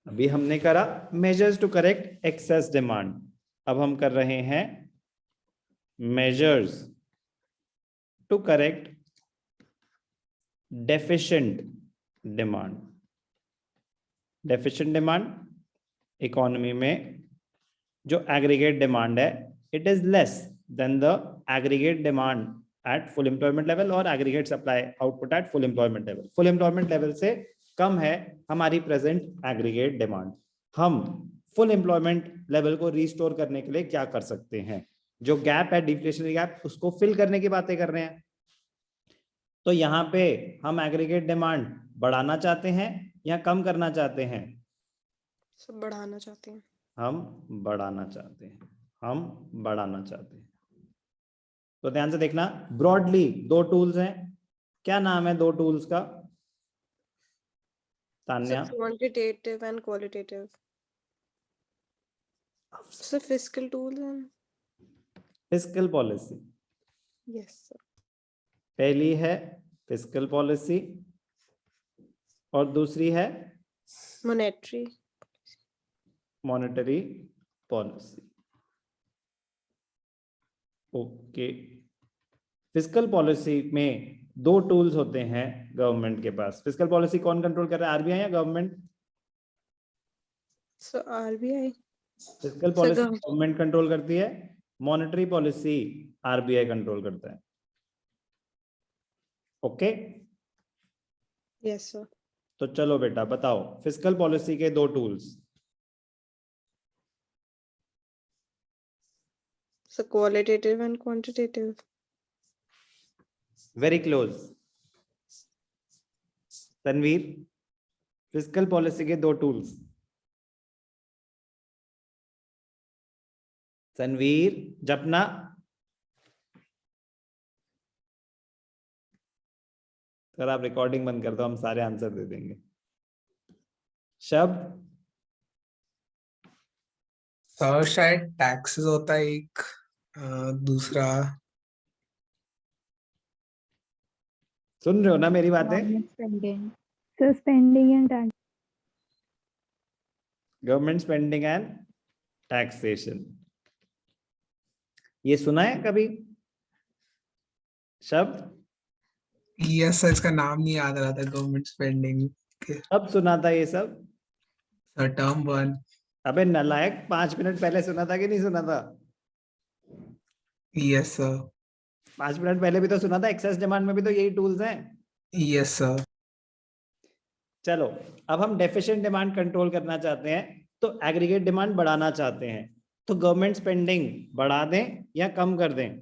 अभी हमने करा measures to correct excess demand, अब हम कर रहे हैं measures to correct deficient demand. Deficient demand economy में जो एग्रीगेट डिमांड है it is less than the aggregate demand at full employment level और aggregate supply output at full employment level. Full employment level से कम है हमारी present aggregate demand. हम full employment level को रिस्टोर करने के लिए क्या कर सकते हैं? जो गैप है डिफ्लेशनरी गैप उसको फिल करने की बातें कर रहे हैं। तो यहाँ पे हम एग्रीगेट डिमांड बढ़ाना चाहते हैं या कम करना चाहते हैं? सब बढ़ाना चाहते हैं। हम बढ़ाना चाहते हैं, हम बढ़ाना चाहते हैं। तो ध्यान से देखना, ब्रॉडली दो टूल्स हैं, क्या नाम है दो टूल्स का Tanya? Quantitative and qualitative. Sir fiscal tool है। Fiscal policy yes sir. पहली है फिस्कल पॉलिसी और दूसरी है monetary monetary policy. Okay, fiscal policy में दो टूल्स होते हैं गवर्नमेंट के पास। फिस्कल पॉलिसी कौन कंट्रोल कर रहा है, आरबीआई या government? Sir RBI. Fiscal policy government control करती है, मॉनेटरी पॉलिसी आरबीआई कंट्रोल करता है। Okay yes sir. तो चलो बेटा बताओ फिस्कल पॉलिसी के दो tools. Sir qualitative and quantitative. Very close Tanveer, fiscal policy के दो टूल्स। तनवीर जपना, सर आप रिकॉर्डिंग बंद कर दो, हम सारे आंसर दे देंगे। शब्द सर शायद टैक्सेस होता है एक, दूसरा सुन रहे हो ना मेरी बातें? Spending, sir spending and tax. Government spending and taxation, ये सुना है कभी शब्द? यस सर, इसका नाम नहीं याद आ रहा था गवर्नमेंट स्पेंडिंग के। अब सुना था ये सब? Sir term one. अबे नालायक, 5 मिनट पहले सुना था कि नहीं सुना था? Yes sir. 5 मिनट पहले भी तो सुना था, एक्सेस डिमांड में भी तो यही टूल्स हैं। Yes sir. चलो अब हम डेफिशिएंट डिमांड कंट्रोल करना चाहते हैं तो एग्रीगेट डिमांड बढ़ाना चाहते हैं, तो गवर्नमेंट स्पेंडिंग बढ़ा दें या कम कर दें?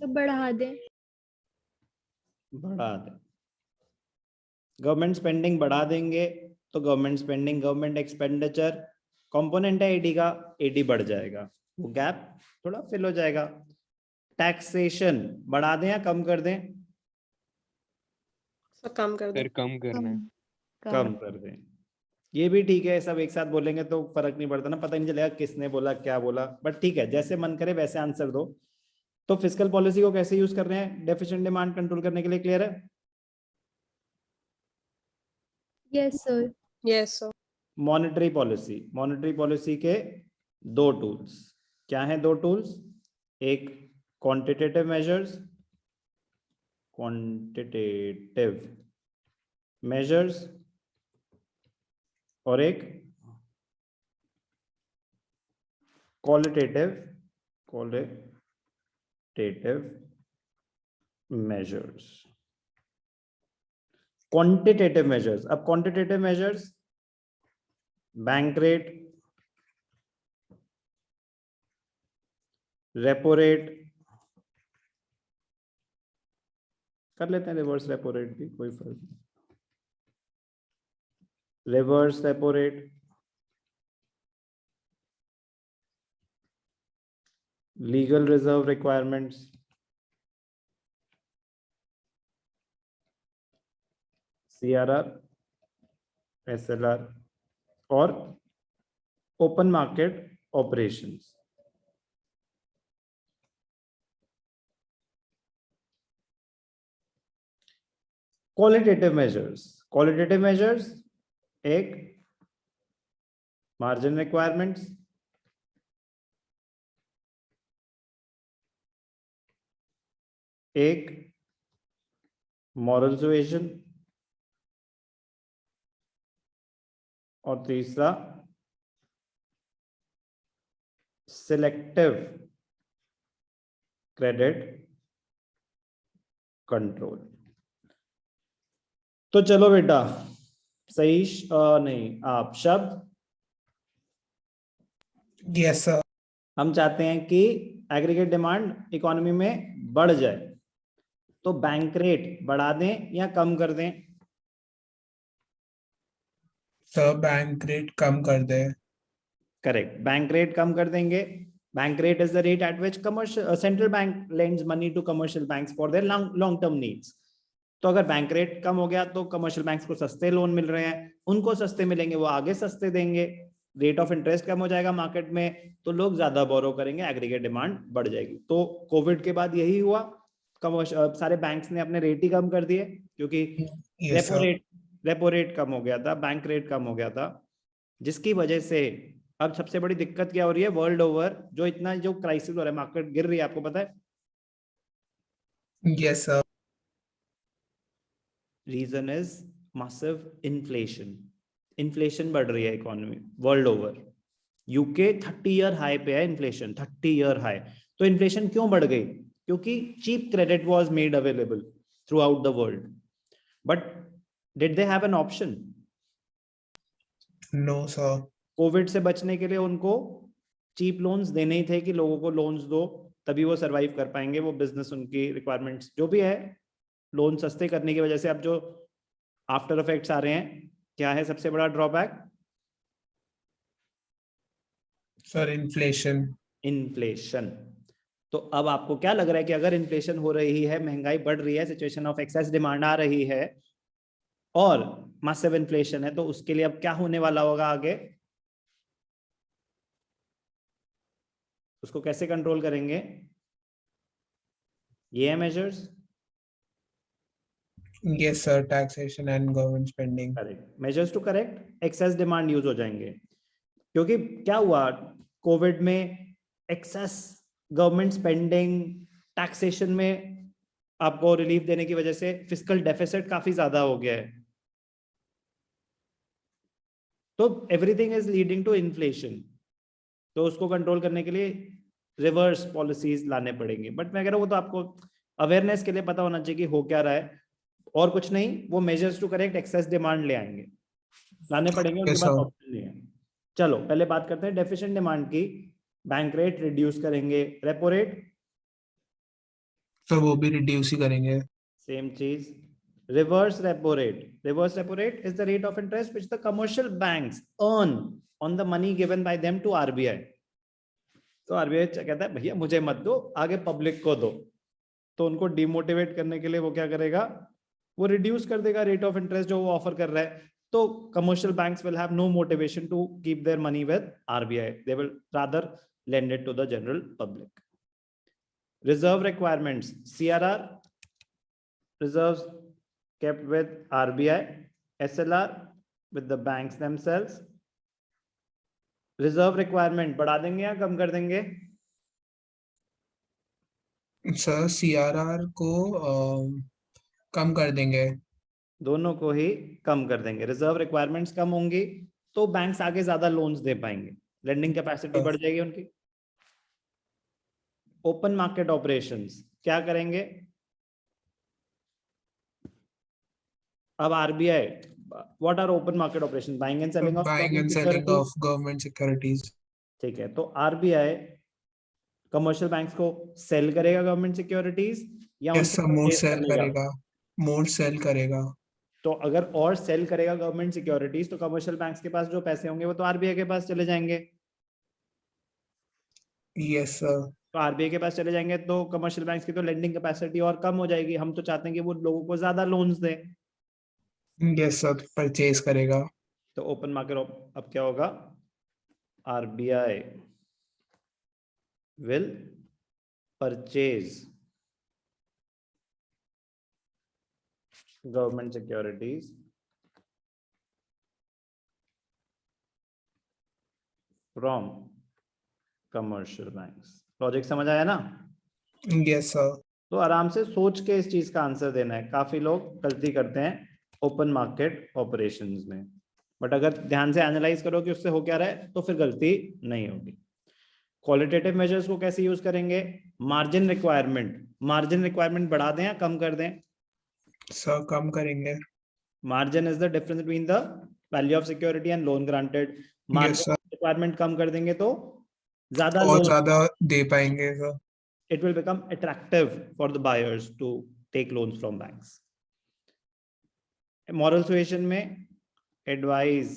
बढ़ा दें। बढ़ा दें। गवर्नमेंट स्पेंडिंग बढ़ा देंगे तो government spending government expenditure component है एडी का, एडी बढ़ जाएगा, वो गैप थोड़ा फिल हो जाएगा। टैक्सेशन बढ़ा दें या कम कर दें? सर कम कर दो। कम करना है। कम कर दें। ये भी ठीक है, सब एक साथ बोलेंगे तो फर्क नहीं पड़ता ना, पता नहीं चलेगा किसने बोला क्या बोला, बट ठीक है जैसे मन करे वैसे आंसर दो। तो फिस्कल पॉलिसी को कैसे यूज कर रहे हैं डेफिशिएंट डिमांड कंट्रोल करने के लिए, क्लियर है? Yes sir. Yes sir. Monetary policy के दो टूल्स क्या हैं? दो टूल्स, एक क्वांटिटेटिव मेजर्स और एक क्वालिटेटिव मेजर्स। क्वांटिटेटिव मेजर्स, अब quantitative measures bank rate, repo rate, कर लेते हैं रिवर्स रेपो रेट भी, कोई फर्क नहीं। Reverse repo rate, legal reserve requirements, CRR, SLR और open market operations. Qualitative measures, qualitative measures, एक मार्जिन रिक्वायरमेंट्स, एक मॉरल सुएशन, और तीसरा सिलेक्टिव क्रेडिट कंट्रोल। तो चलो बेटा, सही नहीं, आप शब्द, यस सर। हम चाहते हैं कि एग्रीगेट डिमांड इकोनॉमी में बढ़ जाए, तो बैंक रेट बढ़ा दें या कम कर दें? सर बैंक रेट कम कर दे। करेक्ट, बैंक रेट कम कर देंगे। Bank rate is the rate at which commercial central bank lends money to commercial banks for their long term needs. तो अगर बैंक रेट कम हो गया तो कमर्शियल बैंक्स को सस्ते लोन मिल रहे हैं, उनको सस्ते मिलेंगे, वो आगे सस्ते देंगे, रेट ऑफ इंटरेस्ट कम हो जाएगा मार्केट में, तो लोग ज्यादा बोरो करेंगे, एग्रीगेट डिमांड बढ़ जाएगी। तो कोविड के बाद यही हुआ, सारे बैंक्स ने अपने रेट ही कम कर दिए, क्योंकि यस सर। रेपो रेट कम हो गया था, बैंक रेट कम हो गया था, जिसकी वजह से अब सबसे बड़ी दिक्कत क्या हो रही है वर्ल्ड ओवर, जो इतना जो क्राइसिस हो रहा है, मार्केट गिर रही है, आपको पता है yes sir. Reason is massive inflation. Inflation बढ़ रही है economy world over. UK 30 year high पे है इन्फ्लेशन, 30 ईयर हाई। तो इन्फ्लेशन क्यों बढ़ गई? क्योंकि cheap credit was made available throughout the world, but did they have an option? No sir. Covid से बचने के लिए उनको चीप लोन्स देने ही थे कि लोगों को लोन्स दो, तभी वो सरवाइव कर पाएंगे, वो बिजनेस, उनकी रिक्वायरमेंट्स जो भी है, लोन सस्ते करने की वजह से अब जो आफ्टर इफेक्ट्स आ रहे हैं, क्या है सबसे बड़ा ड्रॉबैक? Sir inflation. इन्फ्लेशन। तो अब आपको क्या लग रहा है कि अगर इन्फ्लेशन हो रही है, महंगाई बढ़ रही है, सिचुएशन ऑफ एक्सेस डिमांड आ रही है और मासिव इन्फ्लेशन है, तो उसके लिए अब क्या होने वाला होगा आगे? उसको कैसे कंट्रोल करेंगे? ये है measures. Yes sir, taxation and government spending. Correct, measures to correct excess demand use हो जाएंगे, क्योंकि क्या हुआ कोविड में, एक्सेस गवर्नमेंट स्पेंडिंग, टैक्सेशन में आपको रिलीफ देने की वजह से फिस्कल डेफिसिट काफी ज्यादा हो गया है, तो everything is leading to inflation. तो उसको कंट्रोल करने के लिए रिवर्स पॉलिसीज लाने पड़ेंगे, बट मैं कह रहा हूँ वो तो आपको अवेयरनेस के लिए पता होना चाहिए कि हो क्या रहा है, और कुछ नहीं, वो measures to correct excess demand ले आएंगे, लाने पड़ेंगे, उनके यस पास सर। ऑप्शन नहीं है। चलो पहले बात करते हैं डेफिशिएंट डिमांड की। बैंक रेट रिड्यूस करेंगे, रेपो रेट सर वो भी रिड्यूस ही करेंगे। सेम चीज, reverse repo rate, reverse repo rate is the rate of interest which the commercial banks earn on the money given by them to RBI. तो RBI कहता है भैया मुझे मत दो, आगे पब्लिक को दो, तो उनको डिमोटिवेट करने के लिए वो क्या करेगा, वो रिड्यूस कर देगा रेट ऑफ इंटरेस्ट जो वो ऑफर कर रहा है। तो commercial banks will have no motivation to keep their money with RBI, they will rather lend it to the general public. Reserve requirements, CRR, reserves kept with RBI, SLR with the banks themselves. Reserve requirement बढ़ा देंगे या कम कर देंगे? Sir CRR को कम कर देंगे। दोनों को ही कम कर देंगे। रिजर्व रिक्वायरमेंट्स कम होंगी तो बैंक्स आगे ज्यादा लोन्स दे पाएंगे, लेंडिंग कैपेसिटी बढ़ जाएगी उनकी। ओपन मार्केट ऑपरेशंस क्या करेंगे? अब RBI, what are open market operations? Buying and selling of buying government and selling securities. Of government securities. ठीक है, तो आरबीआई कमर्शियल बैंक्स को सेल करेगा गवर्नमेंट सिक्योरिटीज या यस उनसे सर, मोर परचेज कर सेल लेगा? करेगा। मोर सेल करेगा। तो अगर और सेल करेगा गवर्नमेंट सिक्योरिटीज, तो कमर्शियल बैंक्स के पास जो पैसे होंगे वो तो आरबीआई के पास चले जाएंगे। Yes sir. तो आरबीआई के पास चले जाएंगे तो कमर्शियल बैंक्स की तो लेंडिंग कैपेसिटी और कम हो जाएगी। हम तो चाहते हैं कि वो लोगों को ज्यादा लोन्स दें। यस सर, परचेज करेगा। तो ओपन मार्केट अब क्या होगा? RBI will purchase government securities from commercial banks. Logic समझ आया ना? Yes, sir. तो आराम से सोच के इस चीज का आंसर देना है। काफी लोग गलती करते हैं ओपन मार्केट ऑपरेशंस में, बट अगर ध्यान से एनालाइज करो कि उससे हो क्या रहा है तो फिर गलती नहीं होगी। क्वालिटेटिव मेजर्स को कैसे यूज करेंगे? मार्जिन रिक्वायरमेंट बढ़ा दें या कम कर दें? Sir, कम करेंगे। Margin is the difference between the value of security and loan granted. Margin requirement कम कर देंगे तो ज्यादा और लोन, ज्यादा दे पाएंगे sir. it will become attractive for the buyers to take loans from banks. Moral suasion में advise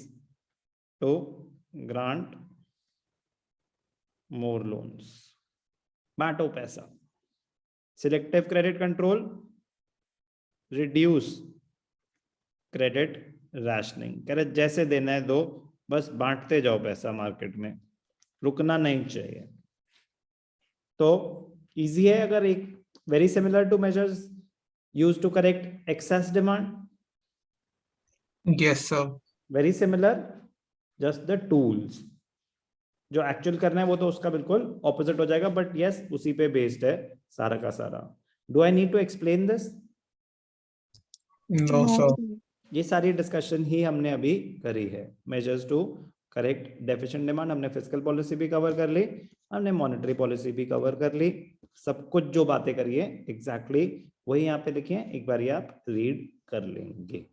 to grant more loans. बांटो पैसा। Selective credit control, reduce credit rationing। कह रहे जैसे देना है दो, बस बांटते जाओ पैसा मार्केट में, रुकना नहीं चाहिए। तो इजी है अगर एक very similar to measures use to correct excess demand. Yes, sir. Very similar, just the tools जो एक्चुअल करना है वो तो उसका बिल्कुल ऑपोजिट हो जाएगा, बट यस उसी पे बेस्ड है सारा का सारा। Do I need to explain this? No, sir. ये सारी डिस्कशन ही हमने अभी करी है। Measures to correct deficient demand, हमने फिस्कल पॉलिसी भी कवर कर ली, हमने मॉनेटरी पॉलिसी भी कवर कर ली। सब कुछ जो बातें करिए एग्जैक्टली वही यहाँ पे लिखिए, एक बार आप रीड कर लेंगे।